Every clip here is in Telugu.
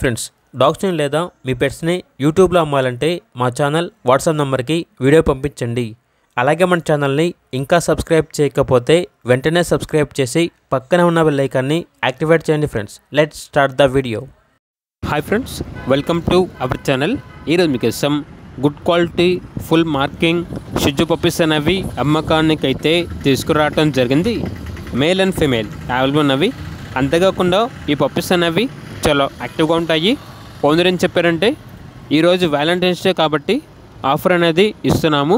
ఫ్రెండ్స్, డాగ్స్ని లేదా మీ పెట్స్ని యూట్యూబ్లో అమ్మాలంటే మా ఛానల్ వాట్సాప్ నెంబర్కి వీడియో పంపించండి. అలాగే మన ఛానల్ని ఇంకా సబ్స్క్రైబ్ చేయకపోతే వెంటనే సబ్స్క్రైబ్ చేసి పక్కన ఉన్న బెల్ ఐకాన్ని యాక్టివేట్ చేయండి. Friends, let's start the video. Hi friends, welcome to our channel. ఈరోజు మీకోసం గుడ్ క్వాలిటీ ఫుల్ మార్కింగ్ షిజు పప్పీస్ అనేవి అమ్మకానికైతే తీసుకురావడం జరిగింది. మేల్ అండ్ ఫీమేల్ అవైలబుల్ ఉన్నవి. అంతేకాకుండా ఈ పప్పీస్ అనేవి చాలా యాక్టివ్గా ఉంటాయి. ఓనర్ ఏం చెప్పారంటే ఈరోజు వ్యాలంటైన్స్ డే కాబట్టి ఆఫర్ అనేది ఇస్తున్నాము.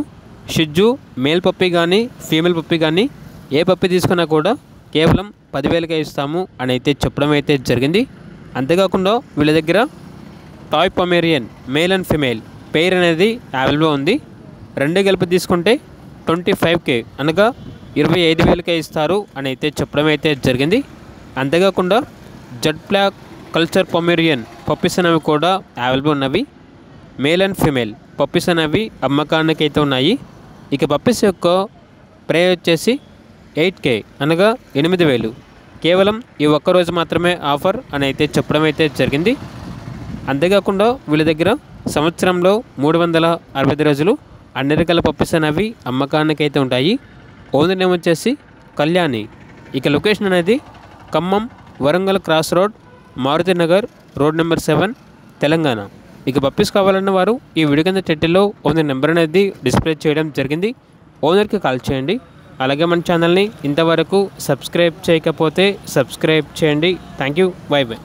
షిజు మేల్ పప్పీ కానీ ఫీమేల్ పప్పీ కానీ ఏ పప్పీ తీసుకున్నా కూడా కేవలం 10,000కే ఇస్తాము అని అయితే చెప్పడం అయితే జరిగింది. అంతేకాకుండా వీళ్ళ దగ్గర toy Pomeranian male and female pair అనేది అవైలబుల్ ఉంది. రెండు కలిపి తీసుకుంటే 25K అనగా 25,000కే ఇస్తారు అని అయితే చెప్పడం అయితే జరిగింది. అంతేకాకుండా Z black culture Pomeranian puppies అనేవి కూడా అవైలబుల్ ఉన్నవి. మేల్ అండ్ ఫీమేల్ పప్పీస్ అనేవి అమ్మకానికి అయితే ఉన్నాయి. ఇక పప్పీస్ యొక్క ప్రైస్ వచ్చేసి 8K అనగా 8,000 కేవలం ఈ ఒక్కరోజు మాత్రమే ఆఫర్ అని అయితే చెప్పడం అయితే జరిగింది. అంతేకాకుండా వీళ్ళ దగ్గర సంవత్సరంలో 365 రోజులు అన్ని రకాల పప్పీస్ అనేవి అమ్మకానికి అయితే ఉంటాయి. ఓనర్ నేమ్ వచ్చేసి కళ్యాణి. ఇక లొకేషన్ అనేది Khammam Warangal cross road, Maruti Nagar road number 7, Telangana. ఇక పప్పీస్ కావాలన్న వారు ఈ వీడియో కింద టైటిల్లో ఓనర్ నెంబర్ అనేది డిస్ప్లే చేయడం జరిగింది. ఓనర్కి కాల్ చేయండి. అలాగే మన ఛానల్ని ఇంతవరకు సబ్స్క్రైబ్ చేయకపోతే సబ్స్క్రైబ్ చేయండి. Thank you. By by.